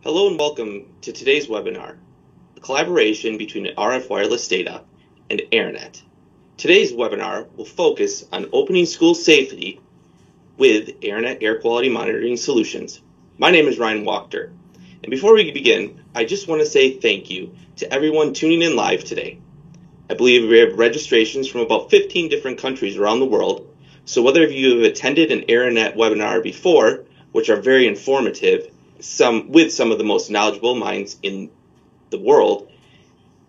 Hello and welcome to today's webinar, a collaboration between RF Wireless Data and AirNet. Today's webinar will focus on opening school safely with AirNet Air Quality Monitoring Solutions. My name is Ryan Wachter, and before we begin, I just want to say thank you to everyone tuning in live today. I believe we have registrations from about 15 different countries around the world, so whether you have attended an AirNet webinar before, which are very informative, with some of the most knowledgeable minds in the world,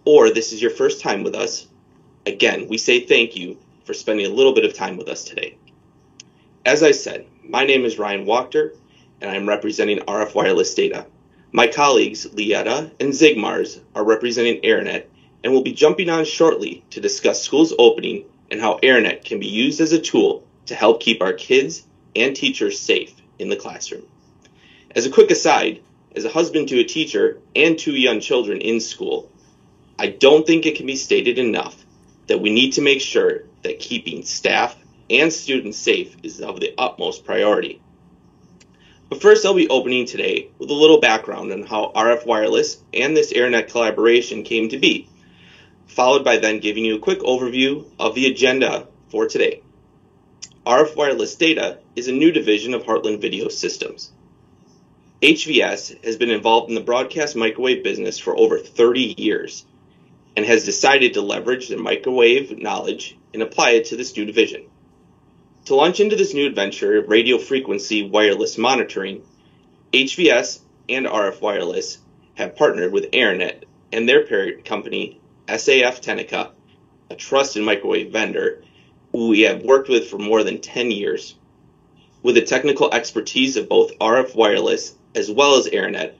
or this is your first time with us, again, we say thank you for spending a little bit of time with us today. As I said, my name is Ryan Wachter, and I'm representing RF Wireless Data. My colleagues, Lieta and Zigmars, are representing AirNet, and will be jumping on shortly to discuss schools opening and how AirNet can be used as a tool to help keep our kids and teachers safe in the classroom. As a quick aside, as a husband to a teacher and 2 young children in school, I don't think it can be stated enough that we need to make sure that keeping staff and students safe is of the utmost priority. But first, I'll be opening today with a little background on how RF Wireless and this AirNet collaboration came to be, followed by then giving you a quick overview of the agenda for today. RF Wireless Data is a new division of Heartland Video Systems. HVS has been involved in the broadcast microwave business for over 30 years and has decided to leverage their microwave knowledge and apply it to this new division. To launch into this new adventure of radio frequency wireless monitoring, HVS and RF Wireless have partnered with AirNet and their parent company, SAF Tenica, a trusted microwave vendor who we have worked with for more than 10 years. With the technical expertise of both RF Wireless as well as AirNet,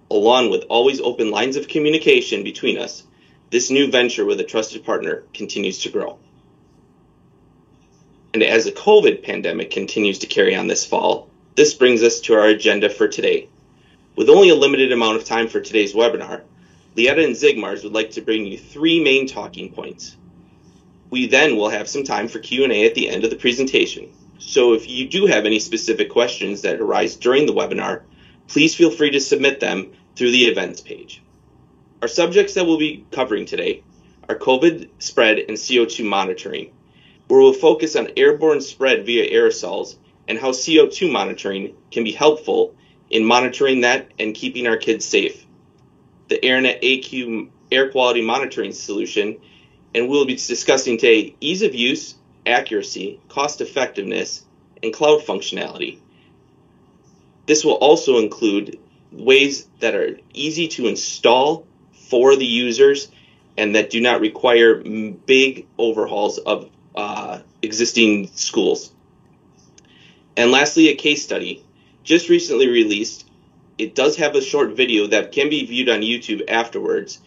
along with always open lines of communication between us, this new venture with a trusted partner continues to grow. And as the COVID pandemic continues to carry on this fall, this brings us to our agenda for today. With only a limited amount of time for today's webinar, Lieta and Zigmars would like to bring you 3 main talking points. We then will have some time for Q&A at the end of the presentation. So if you do have any specific questions that arise during the webinar, please feel free to submit them through the events page. Our subjects that we'll be covering today are COVID spread and CO2 monitoring, where we'll focus on airborne spread via aerosols and how CO2 monitoring can be helpful in monitoring that and keeping our kids safe. The AirNet AQ air quality monitoring solution, and we'll be discussing today ease of use, accuracy, cost effectiveness, and cloud functionality. This will also include ways that are easy to install for the users and that do not require big overhauls of existing schools. And lastly, a case study just recently released. It does have a short video that can be viewed on YouTube afterwards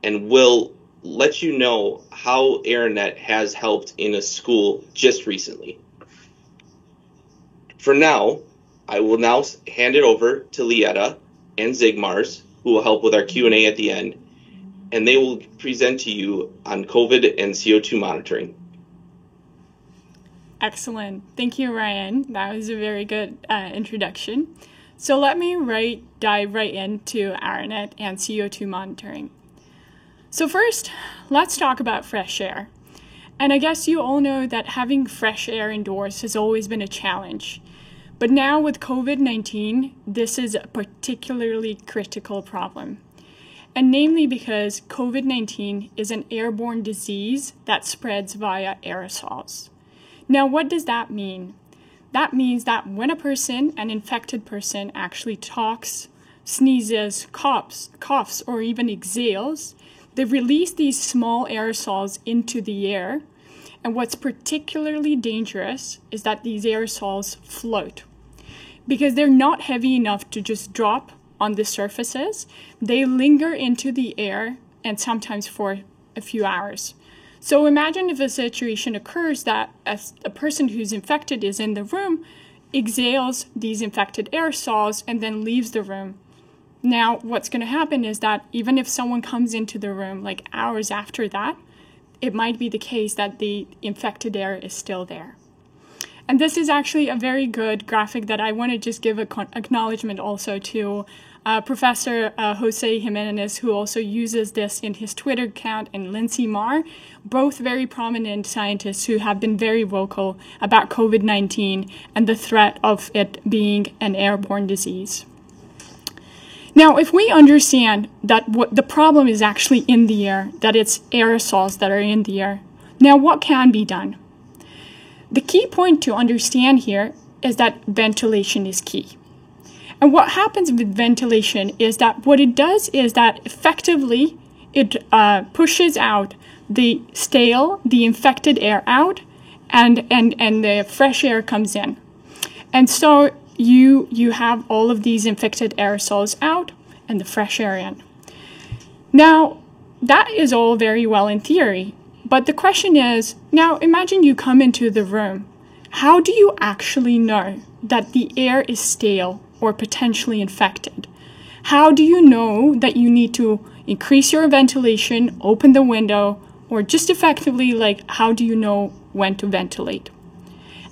and will let you know how AirNet has helped in a school just recently. For now, I will now hand it over to Lieta and Zigmars, who will help with our Q&A at the end, and they will present to you on COVID and CO2 monitoring. Excellent. Thank you, Ryan. That was a very good introduction. So let me dive right into AirNet and CO2 monitoring. So first, let's talk about fresh air. And I guess you all know that having fresh air indoors has always been a challenge. But now with COVID-19, this is a particularly critical problem. And namely because COVID-19 is an airborne disease that spreads via aerosols. Now, what does that mean? That means that when an infected person actually talks, sneezes, coughs, or even exhales, they release these small aerosols into the air. And what's particularly dangerous is that these aerosols float. Because they're not heavy enough to just drop on the surfaces, they linger into the air and sometimes for a few hours. So imagine if a situation occurs that a person who's infected is in the room, exhales these infected aerosols, and then leaves the room. Now, what's going to happen is that even if someone comes into the room like hours after that, it might be the case that the infected air is still there. And this is actually a very good graphic that I want to just give acknowledgement also to Professor Jose Jimenez, who also uses this in his Twitter account, and Lindsay Marr, both very prominent scientists who have been very vocal about COVID-19 and the threat of it being an airborne disease. Now, if we understand that what the problem is actually in the air, that it's aerosols that are in the air, now what can be done? The key point to understand here is that ventilation is key. And what happens with ventilation is that what it does is that effectively it pushes out the stale, the infected air out, and the fresh air comes in. And so you have all of these infected aerosols out and the fresh air in. Now, that is all very well in theory, but the question is, now imagine you come into the room. How do you actually know that the air is stale or potentially infected? How do you know that you need to increase your ventilation, open the window, or just effectively, like, how do you know when to ventilate?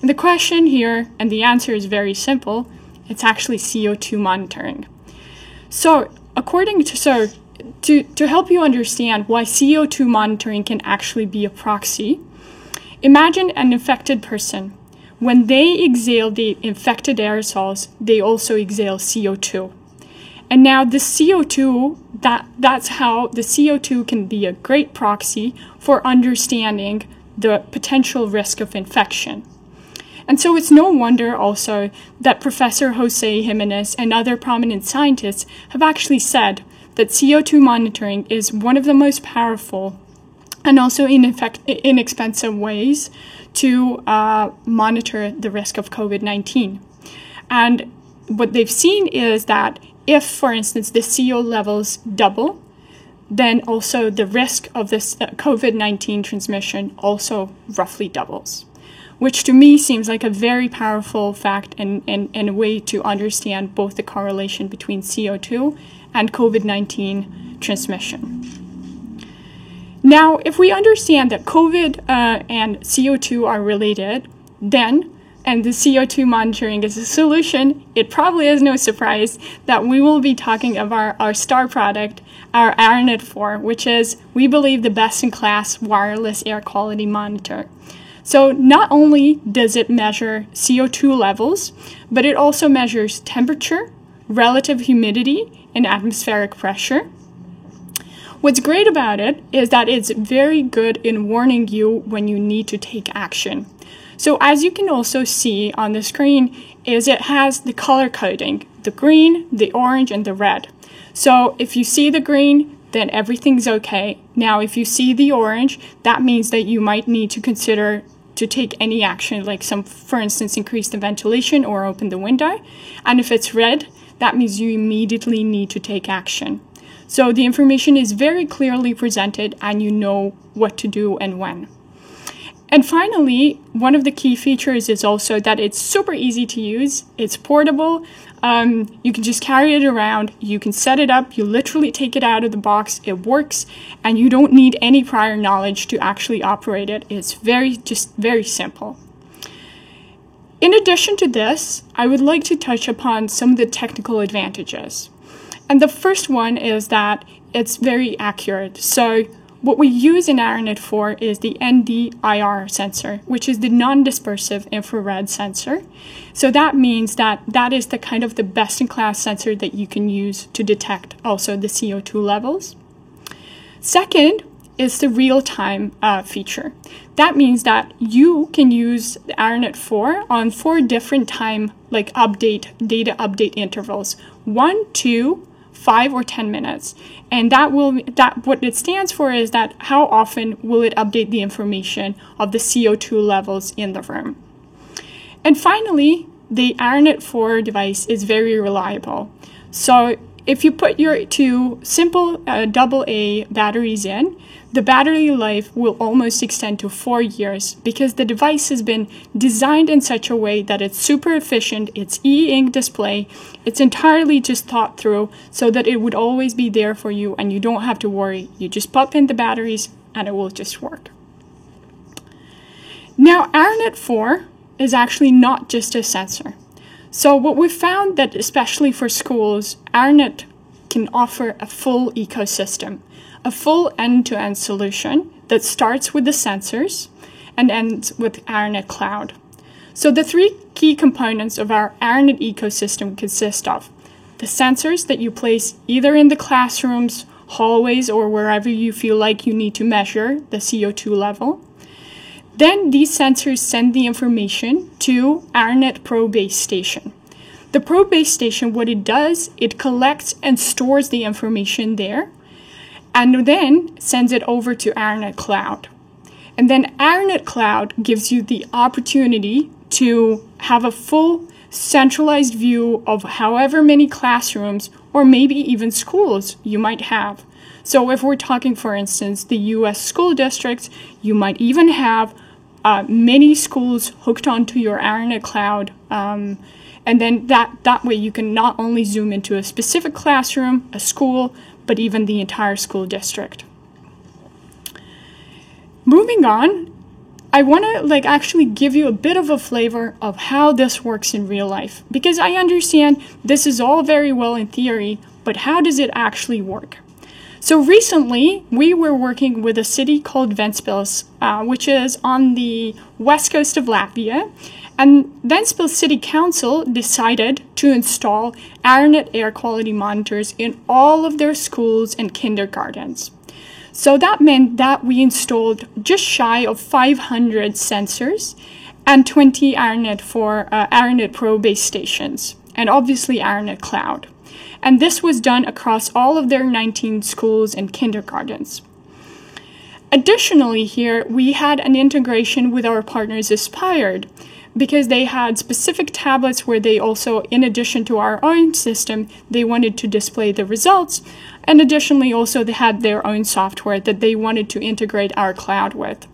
And the question here, and the answer is very simple, it's actually CO2 monitoring. So to help you understand why CO2 monitoring can actually be a proxy, imagine an infected person. When they exhale the infected aerosols, they also exhale CO2. And now the CO2, that's how the CO2 can be a great proxy for understanding the potential risk of infection. And so it's no wonder also that Professor Jose Jimenez and other prominent scientists have actually said that CO2 monitoring is one of the most powerful and also inexpensive ways to monitor the risk of COVID-19. And what they've seen is that if, for instance, the CO levels double, then also the risk of this COVID-19 transmission also roughly doubles, which to me seems like a very powerful fact and a way to understand both the correlation between CO2 and COVID-19 transmission. Now, if we understand that COVID and CO2 are related, then, and the CO2 monitoring is a solution, it probably is no surprise that we will be talking about our star product, our ARNet 4, which is, we believe, the best-in-class wireless air quality monitor. So not only does it measure CO2 levels, but it also measures temperature, relative humidity, and atmospheric pressure. What's great about it is that it's very good in warning you when you need to take action. So as you can also see on the screen, is it has the color coding, the green, the orange, and the red. So if you see the green, then everything's okay. Now, if you see the orange, that means that you might need to consider to take any action, like for instance, increase the ventilation or open the window. And if it's red, that means you immediately need to take action. So the information is very clearly presented and you know what to do and when. And finally, one of the key features is also that it's super easy to use. It's portable. You can just carry it around. You can set it up. You literally take it out of the box. It works. And you don't need any prior knowledge to actually operate it. It's very simple. In addition to this, I would like to touch upon some of the technical advantages. And the first one is that it's very accurate. So what we use in ARNet 4 is the NDIR sensor, which is the non-dispersive infrared sensor. So that means that that is the kind of the best-in-class sensor that you can use to detect also the CO2 levels. Second is the real-time feature. That means that you can use the ARNet 4 on 4 different time, like data update intervals, 1, 2, 5 or 10 minutes. And what it stands for is that how often will it update the information of the CO2 levels in the room. And finally, the ARNet 4 device is very reliable. So if you put your 2 simple AA batteries in, the battery life will almost extend to 4 years because the device has been designed in such a way that it's super efficient, it's e-ink display, it's entirely just thought through so that it would always be there for you and you don't have to worry. You just pop in the batteries and it will just work. Now, ARNet 4 is actually not just a sensor. So what we found that especially for schools, ARNet can offer a full ecosystem, a full end-to-end solution that starts with the sensors and ends with ARNet Cloud. So the three key components of our ARNet ecosystem consist of the sensors that you place either in the classrooms, hallways, or wherever you feel like you need to measure the CO2 level. Then these sensors send the information to ARNet Pro Base Station. The Pro Base Station, what it does, it collects and stores the information there, and then sends it over to ARNet Cloud. And then ARNet Cloud gives you the opportunity to have a full centralized view of however many classrooms or maybe even schools you might have. So if we're talking, for instance, the US school districts, you might even have many schools hooked onto your ARNet Cloud. And then that way you can not only zoom into a specific classroom, a school, but even the entire school district. Moving on, I want to actually give you a bit of a flavor of how this works in real life, because I understand this is all very well in theory, but how does it actually work? So recently, we were working with a city called Ventspils, which is on the west coast of Latvia, and Ventspils City Council decided to install ARNet air quality monitors in all of their schools and kindergartens. So that meant that we installed just shy of 500 sensors and 20 ARNet Pro base stations, and obviously ARNet Cloud. And this was done across all of their 19 schools and kindergartens. Additionally here, we had an integration with our partners Aspired, because they had specific tablets where they also, in addition to our own system, they wanted to display the results. And additionally, also they had their own software that they wanted to integrate our cloud with.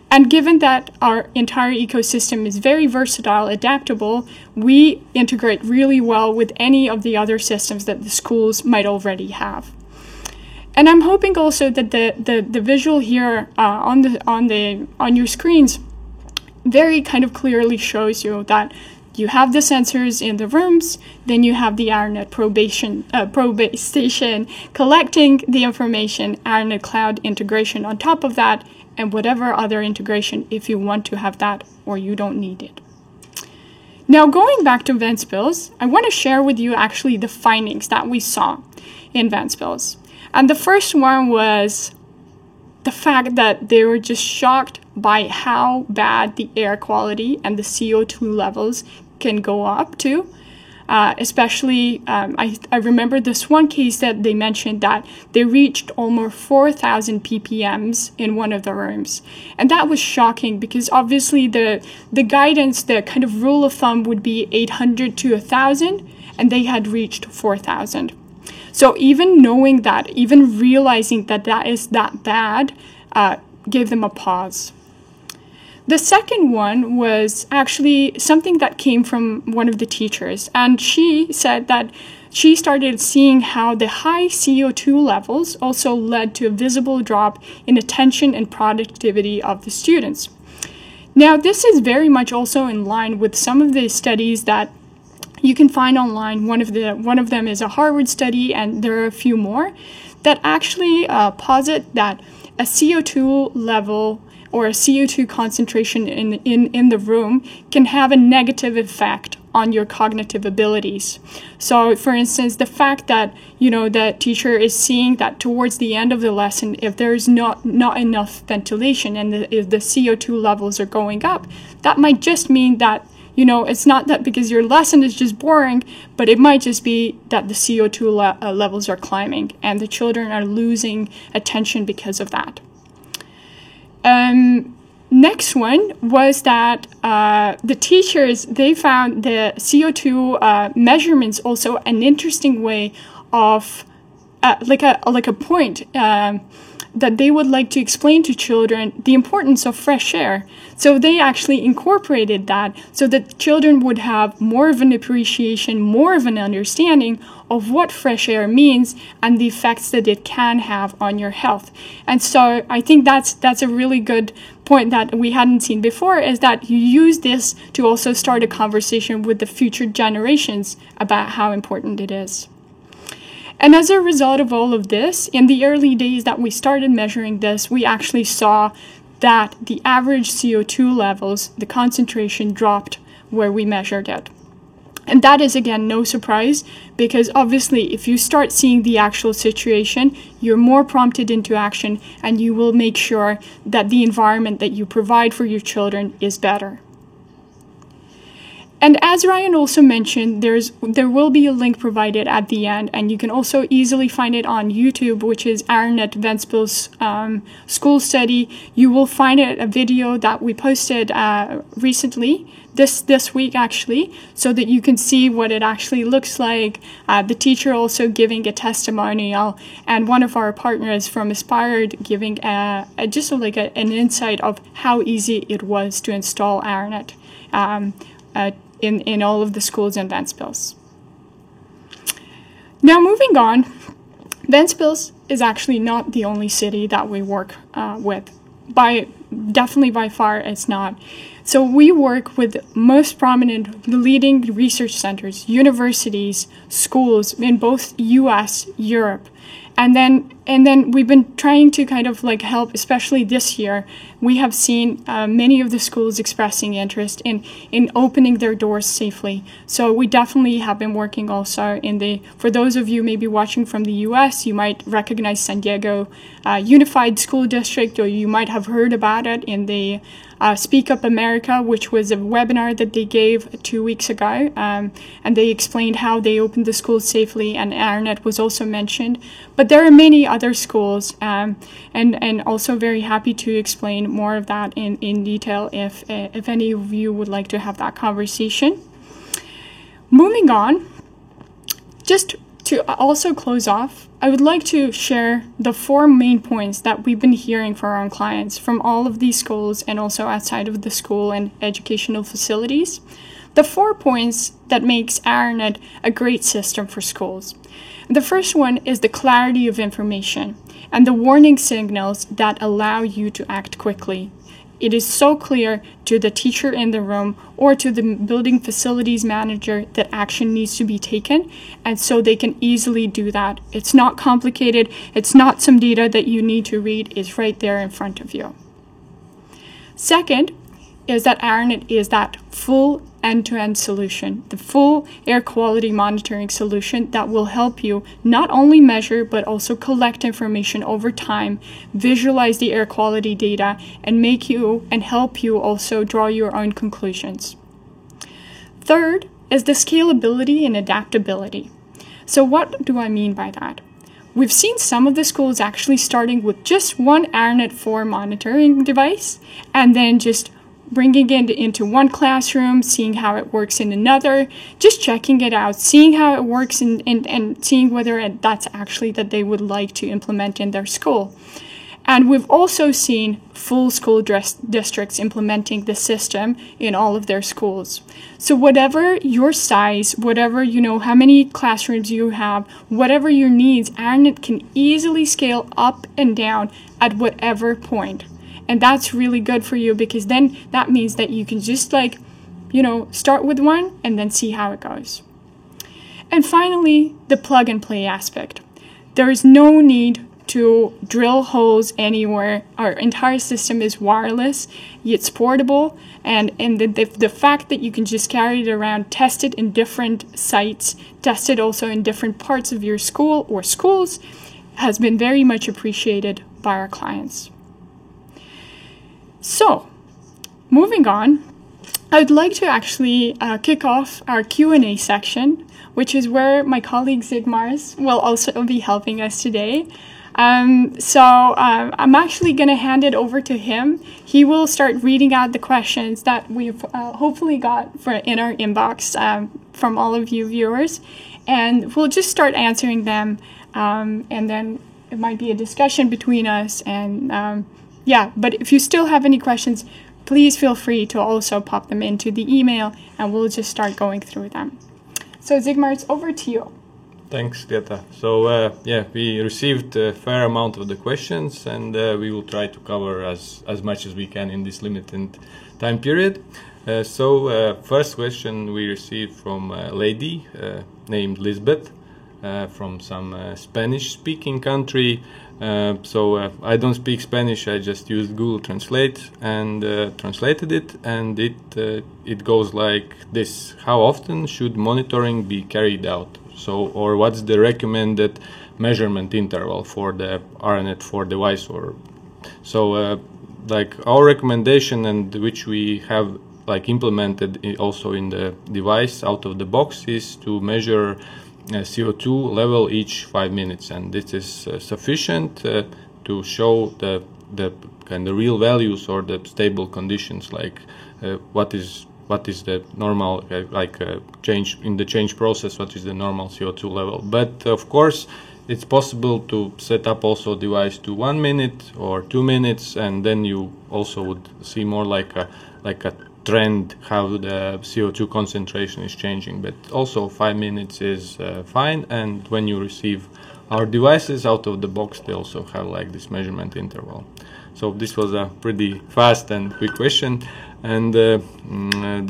And given that our entire ecosystem is very versatile, adaptable, we integrate really well with any of the other systems that the schools might already have. And I'm hoping also that the visual here on your screens very kind of clearly shows you that you have the sensors in the rooms, then you have the ARNet Pro Base Station collecting the information, ARNet Cloud integration on top of that, and whatever other integration if you want to have that or you don't need it. Now going back to Ventspils, I want to share with you actually the findings that we saw in Ventspils. And the first one was the fact that they were just shocked by how bad the air quality and the CO2 levels can go up to. Especially, I remember this one case that they mentioned that they reached almost 4,000 ppms in one of the rooms. And that was shocking because obviously the guidance, the kind of rule of thumb would be 800 to 1,000, and they had reached 4,000. So even knowing that, even realizing that that is that bad, gave them a pause. The second one was actually something that came from one of the teachers, and she said that she started seeing how the high CO2 levels also led to a visible drop in attention and productivity of the students. Now, this is very much also in line with some of the studies that you can find online. One of them is a Harvard study, and there are a few more that actually posit that a CO2 level or a CO2 concentration in the room can have a negative effect on your cognitive abilities. So, for instance, the fact that, the teacher is seeing that towards the end of the lesson, if there's not enough ventilation and if the CO2 levels are going up, that might just mean that, it's not that because your lesson is just boring, but it might just be that the CO2 levels are climbing and the children are losing attention because of that. Next one was that the teachers, they found the CO2 measurements also an interesting way of like a point that they would like to explain to children the importance of fresh air. So they actually incorporated that so that children would have more of an appreciation, more of an understanding of what fresh air means and the effects that it can have on your health. And so I think that's a really good point that we hadn't seen before, is that you use this to also start a conversation with the future generations about how important it is. And as a result of all of this, in the early days that we started measuring this, we actually saw that the average CO2 levels, the concentration dropped where we measured it. And that is, again, no surprise, because obviously if you start seeing the actual situation, you're more prompted into action, and you will make sure that the environment that you provide for your children is better. And as Ryan also mentioned, there will be a link provided at the end, and you can also easily find it on YouTube, which is Aranet Ventspils school study. You will find a video that we posted recently, this week actually, so that you can see what it actually looks like. The teacher also giving a testimonial, and one of our partners from Aspired giving just like an insight of how easy it was to install Aranet in all of the schools in Ventspils. Now moving on, Ventspils is actually not the only city that we work with. Definitely by far it's not. So we work with most prominent leading research centers, universities, schools in both US, Europe. And then we've been trying to kind of like help, especially this year. We have seen many of the schools expressing interest in opening their doors safely. So we definitely have been working also for those of you maybe watching from the US, you might recognize San Diego Unified School District, or you might have heard about it in the Speak Up America, which was a webinar that they gave 2 weeks ago, and they explained how they opened the schools safely, and Aranet was also mentioned. But there are many other schools, and also very happy to explain more of that in detail if any of you would like to have that conversation. Moving on, just to also close off, I would like to share the 4 main points that we've been hearing from our clients from all of these schools and also outside of the school and educational facilities. The 4 points that makes Aranet a great system for schools. The first one is the clarity of information and the warning signals that allow you to act quickly. It is so clear to the teacher in the room or to the building facilities manager that action needs to be taken, and so they can easily do that. It's not complicated. It's not some data that you need to read. It's right there in front of you. Second is that Aranet is that full end-to-end solution, the full air quality monitoring solution that will help you not only measure but also collect information over time, visualize the air quality data, and help you also draw your own conclusions. Third is the scalability and adaptability. So what do I mean by that? We've seen some of the schools actually starting with just one Aranet 4 monitoring device and then just bringing it into one classroom, seeing how it works in another, just checking it out, seeing how it works and seeing whether that's actually that they would like to implement in their school. And we've also seen full school districts implementing the system in all of their schools. So whatever your size, whatever, how many classrooms you have, whatever your needs, Aranet can easily scale up and down at whatever point. And that's really good for you, because then that means that you can just start with one and then see how it goes. And finally, the plug and play aspect. There is no need to drill holes anywhere. Our entire system is wireless, it's portable, and the fact that you can just carry it around, test it in different sites, test it also in different parts of your school or schools, has been very much appreciated by our clients. So, moving on, I'd like to actually kick off our Q&A section, which is where my colleague Zigmars will also be helping us today. I'm actually going to hand it over to him. He will start reading out the questions that we've hopefully got in our inbox from all of you viewers, and we'll just start answering them, and then it might be a discussion between us. And but if you still have any questions, please feel free to also pop them into the email, and we'll just start going through them. So Sigmar, it's over to you. Thanks, Greta. So we received a fair amount of the questions, and we will try to cover as much as we can in this limited time period. First question we received from a lady named Lisbeth from some Spanish-speaking country. I don't speak Spanish. I just used Google Translate and translated it, and it goes like this: how often should monitoring be carried out? Or what's the recommended measurement interval for the ARANET 4 device? Our recommendation, and which we have implemented also in the device out of the box, is to measure CO2 level each 5 minutes, and this is sufficient to show the kind of real values or the stable conditions, what is the normal change in the change process, what is the normal CO2 level. But of course it's possible to set up also device to 1 minute or 2 minutes, and then you also would see more like a trend how the CO2 concentration is changing. But also 5 minutes is fine, and when you receive our devices out of the box, they also have this measurement interval. So this was a pretty fast and quick question. And the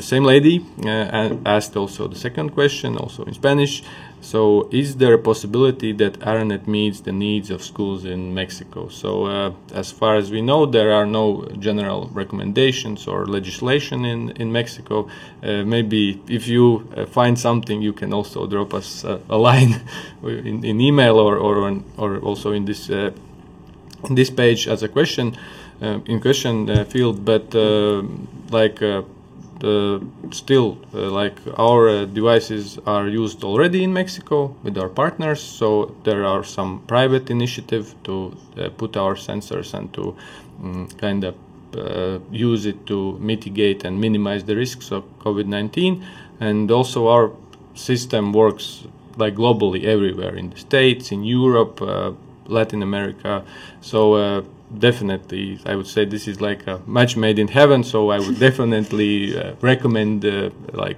same lady asked also the second question, also in Spanish. So, is there a possibility that ARANET meets the needs of schools in Mexico? So, as far as we know, there are no general recommendations or legislation in Mexico. Maybe if you find something, you can also drop us a line in email or also in this page as a question. In question field, but our devices are used already in Mexico with our partners, so there are some private initiative to put our sensors and to use it to mitigate and minimize the risks of COVID-19. And also our system works globally everywhere, in the States, in Europe, Latin America. So definitely, I would say this is like a match made in heaven. So I would definitely recommend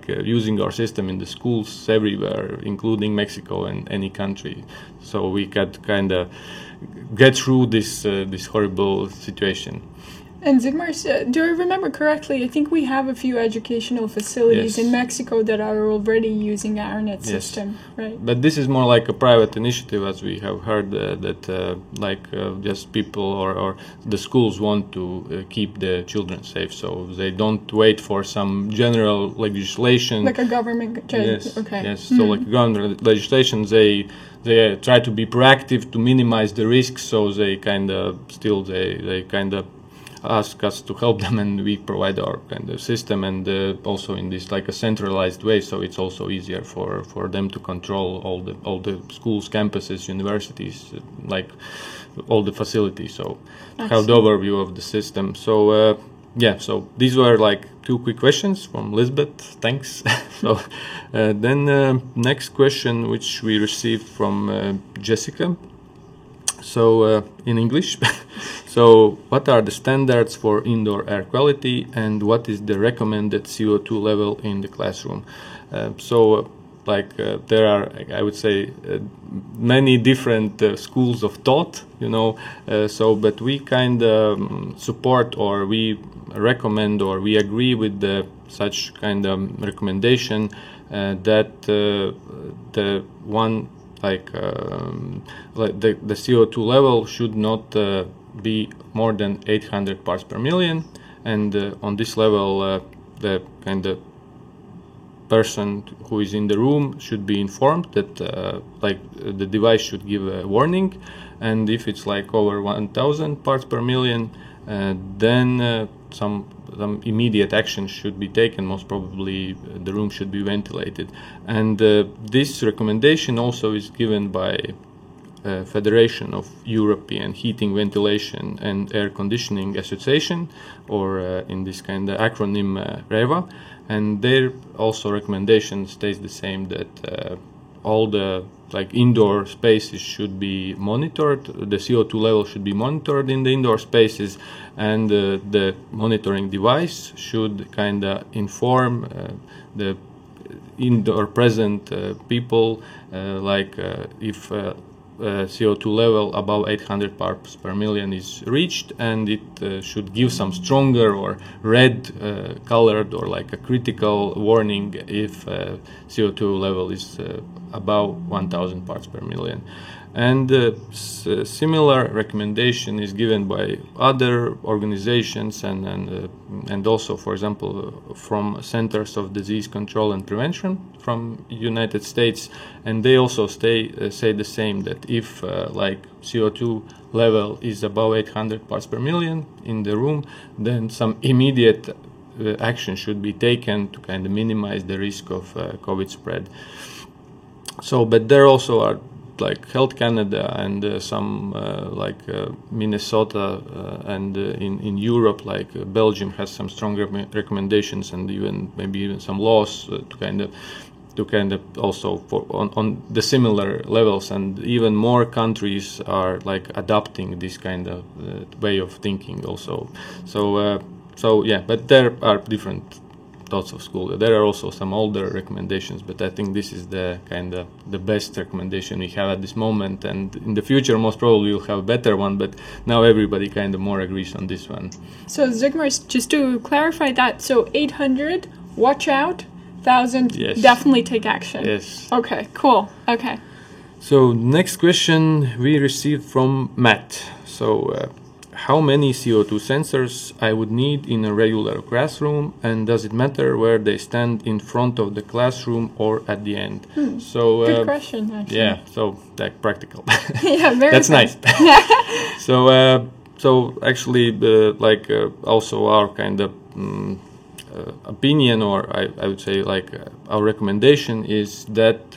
using our system in the schools everywhere, including Mexico and any country. So we could kind of get through this horrible situation. And Sigmar, do I remember correctly? I think we have a few educational facilities in Mexico that are already using ARANET system, right? But this is more like a private initiative, as we have heard just people or the schools want to keep the children safe, so they don't wait for some general legislation. Like a government. Yes. Okay. Yes. So like government legislation, they try to be proactive to minimize the risks. So they kind of ask us to help them, and we provide our kind of system, and also in this like a centralized way, so it's also easier for them to control all the schools, campuses, universities, like all the facilities. So have the overview of the system. So so these were like 2 quick questions from Lisbeth. Thanks. So then next question, which we received from Jessica. So in English, so what are the standards for indoor air quality, and what is the recommended CO2 level in the classroom? There are, I would say, many different schools of thought, but we kind of support, or we recommend, or we agree with such kind of recommendation that the one the CO2 level should not be more than 800 parts per million, and on this level the kind of person who is in the room should be informed that the device should give a warning, and if it's over 1000 parts per million, then some immediate action should be taken. Most probably the room should be ventilated, and this recommendation also is given by Federation of European Heating, Ventilation and Air Conditioning Association, or in this kind of acronym REVA, and their also recommendation stays the same, that all the like indoor spaces should be monitored. The CO2 level should be monitored in the indoor spaces, and the monitoring device should kind of inform the indoor present people if CO2 level above 800 parts per million is reached, and it should give some stronger or red colored or like a critical warning if CO2 level is above 1000 parts per million. And similar recommendation is given by other organizations and also, for example, from Centers of Disease Control and Prevention from United States, and they also say the same, that if CO2 level is above 800 parts per million in the room, then some immediate action should be taken to kind of minimize the risk of COVID spread. So, but there also are like Health Canada and some Minnesota and in Europe, like Belgium has some stronger recommendations and maybe even some laws to kind of also on the similar levels, and even more countries are like adopting this kind of way of thinking also. So yeah, but there are different thoughts of school. There are also some older recommendations, but I think this is the kind of the best recommendation we have at this moment, and in the future most probably we'll have a better one, but now everybody kind of more agrees on this one. So Zigmar, just to clarify that, so 800, watch out, 1000, yes, definitely take action. Yes. Okay, cool. Okay. So next question we received from Matt. So how many CO2 sensors I would need in a regular classroom, and does it matter where they stand in front of the classroom or at the end? So good question, actually. Yeah, so like practical. Yeah, very That's fun. Nice. So actually also our kind of opinion, or I would say our recommendation is that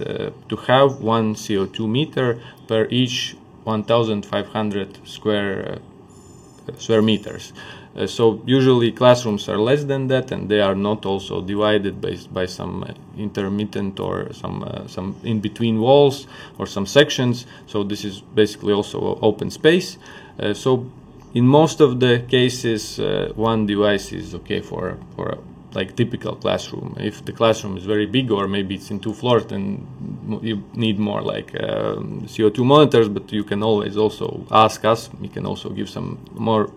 to have one CO2 meter per each 1,500 square meters. So usually classrooms are less than that, and they are not also divided by some intermittent or some in between walls or some sections. So this is basically also open space. So in most of the cases, one device is okay for a like typical classroom. If the classroom is very big, or maybe it's in 2 floors, then you need more like CO2 monitors, but you can always also ask us. We can also give some more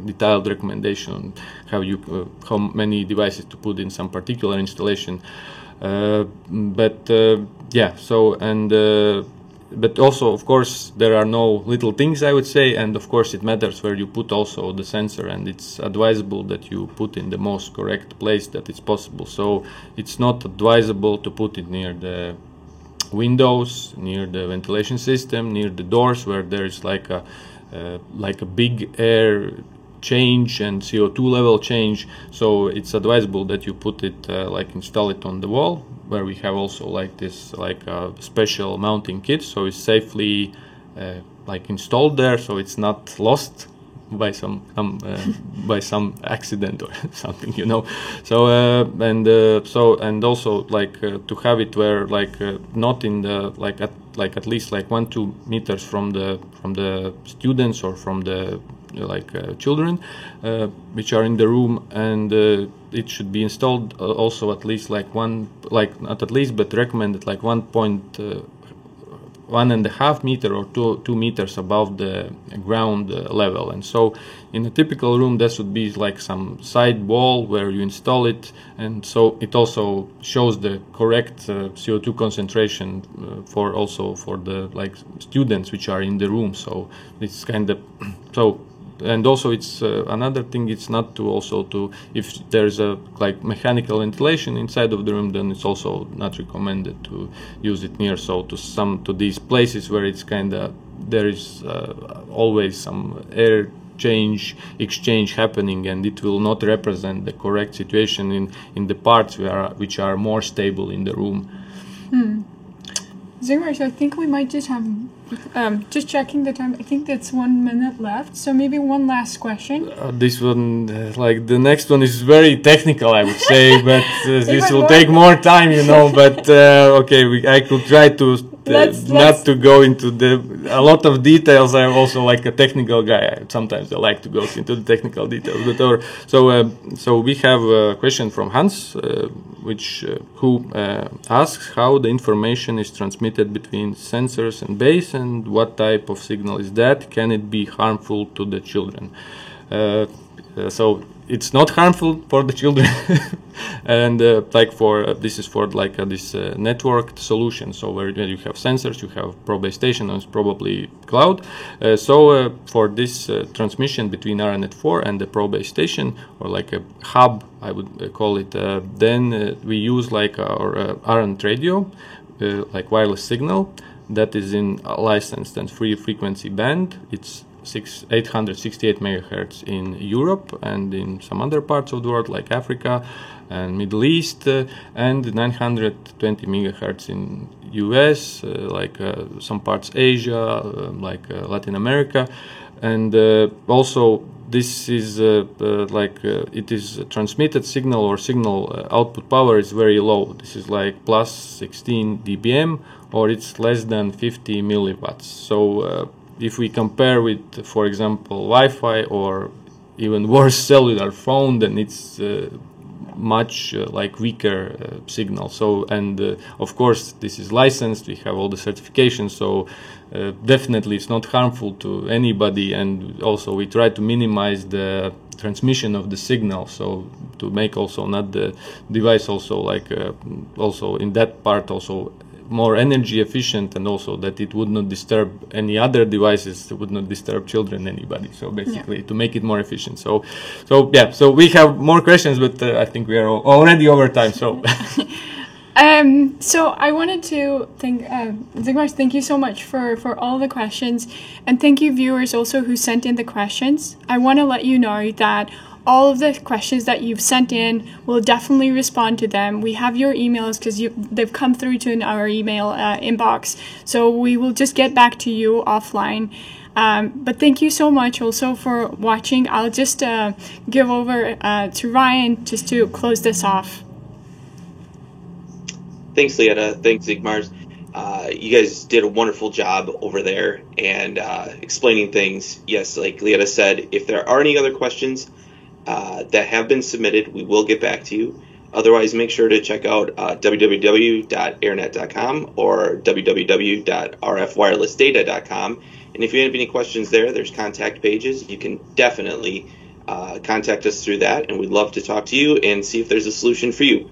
detailed recommendation on how many devices to put in some particular installation. But also, of course, there are no little things, I would say, and of course it matters where you put also the sensor, and it's advisable that you put in the most correct place that it's possible. So it's not advisable to put it near the windows, near the ventilation system, near the doors where there is like a big air change and CO2 level change. So it's advisable that you put it install it on the wall, where we have also this special mounting kit, so it's safely installed there, so it's not lost by some accident or something, you know. So and also to have it where not in the at least 1-2 meters from the students or from the children which are in the room, and it should be installed also at least not at least but recommended 1.5 meter or 2 meters above the ground level. And so in a typical room this would be some side wall where you install it, and so it also shows the correct CO2 concentration for the students which are in the room. So it's kind of so. And also it's another thing, it's not to if there's a mechanical ventilation inside of the room, then it's also not recommended to use it near to these places where it's there is always some air exchange happening, and it will not represent the correct situation in the parts which are more stable in the room. Zingmar, so I think we might just have, just checking the time, I think that's 1 minute left, so maybe one last question. This one, like the next one is very technical, I would say, but this will more. take more time, you know, but okay, I could try to not to go into a lot of details. I'm also like a technical guy. Sometimes I like to go into the technical details. But so we have a question from Hans, who asks how the information is transmitted between sensors and base, and what type of signal is that? Can it be harmful to the children? So it's not harmful for the children, and this is for this networked solution. So where you have sensors, you have pro base station, and it's probably cloud. For this transmission between ARANET 4 and the pro base station, or like a hub, I would call it. Then we use like our ARANET radio, like wireless signal that is in a licensed and free frequency band. It's 868 megahertz in Europe and in some other parts of the world like Africa and Middle East, and 920 megahertz in US, some parts Asia, Latin America, and also this is it is transmitted signal or signal output power is very low. This is like plus 16 dBm, or it's less than 50 milliwatts. So if we compare with, for example, Wi-Fi or even worse, cellular phone, then it's much weaker signal. So, and of course, this is licensed. We have all the certifications. So definitely, it's not harmful to anybody. And also, we try to minimize the transmission of the signal. So to make also not the device also also in that part also more energy efficient, and also that it would not disturb any other devices, it would not disturb children, anybody. So basically to make it more efficient. So we have more questions, but I think we are already over time. So so I wanted to thank Zigmar, thank you so much for all the questions, and thank you viewers also who sent in the questions. I want to let you know that all of the questions that you've sent in, we'll definitely respond to them. We have your emails because they've come through to our email inbox. So we will just get back to you offline. But thank you so much also for watching. I'll just give over to Ryan just to close this off. Thanks, Lieta. Thanks, Zigmars. You guys did a wonderful job over there and explaining things. Yes, like Lieta said, if there are any other questions that have been submitted, we will get back to you. Otherwise, make sure to check out www.aranet.com or www.rfwirelessdata.com. And if you have any questions there's contact pages. You can definitely contact us through that, and we'd love to talk to you and see if there's a solution for you.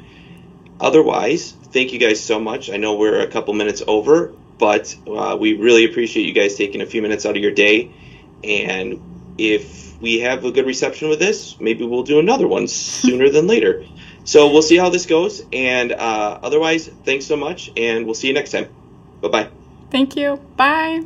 Otherwise, thank you guys so much. I know we're a couple minutes over, but we really appreciate you guys taking a few minutes out of your day. And if we have a good reception with this, maybe we'll do another one sooner than later. So we'll see how this goes. And otherwise, thanks so much, and we'll see you next time. Bye-bye. Thank you. Bye.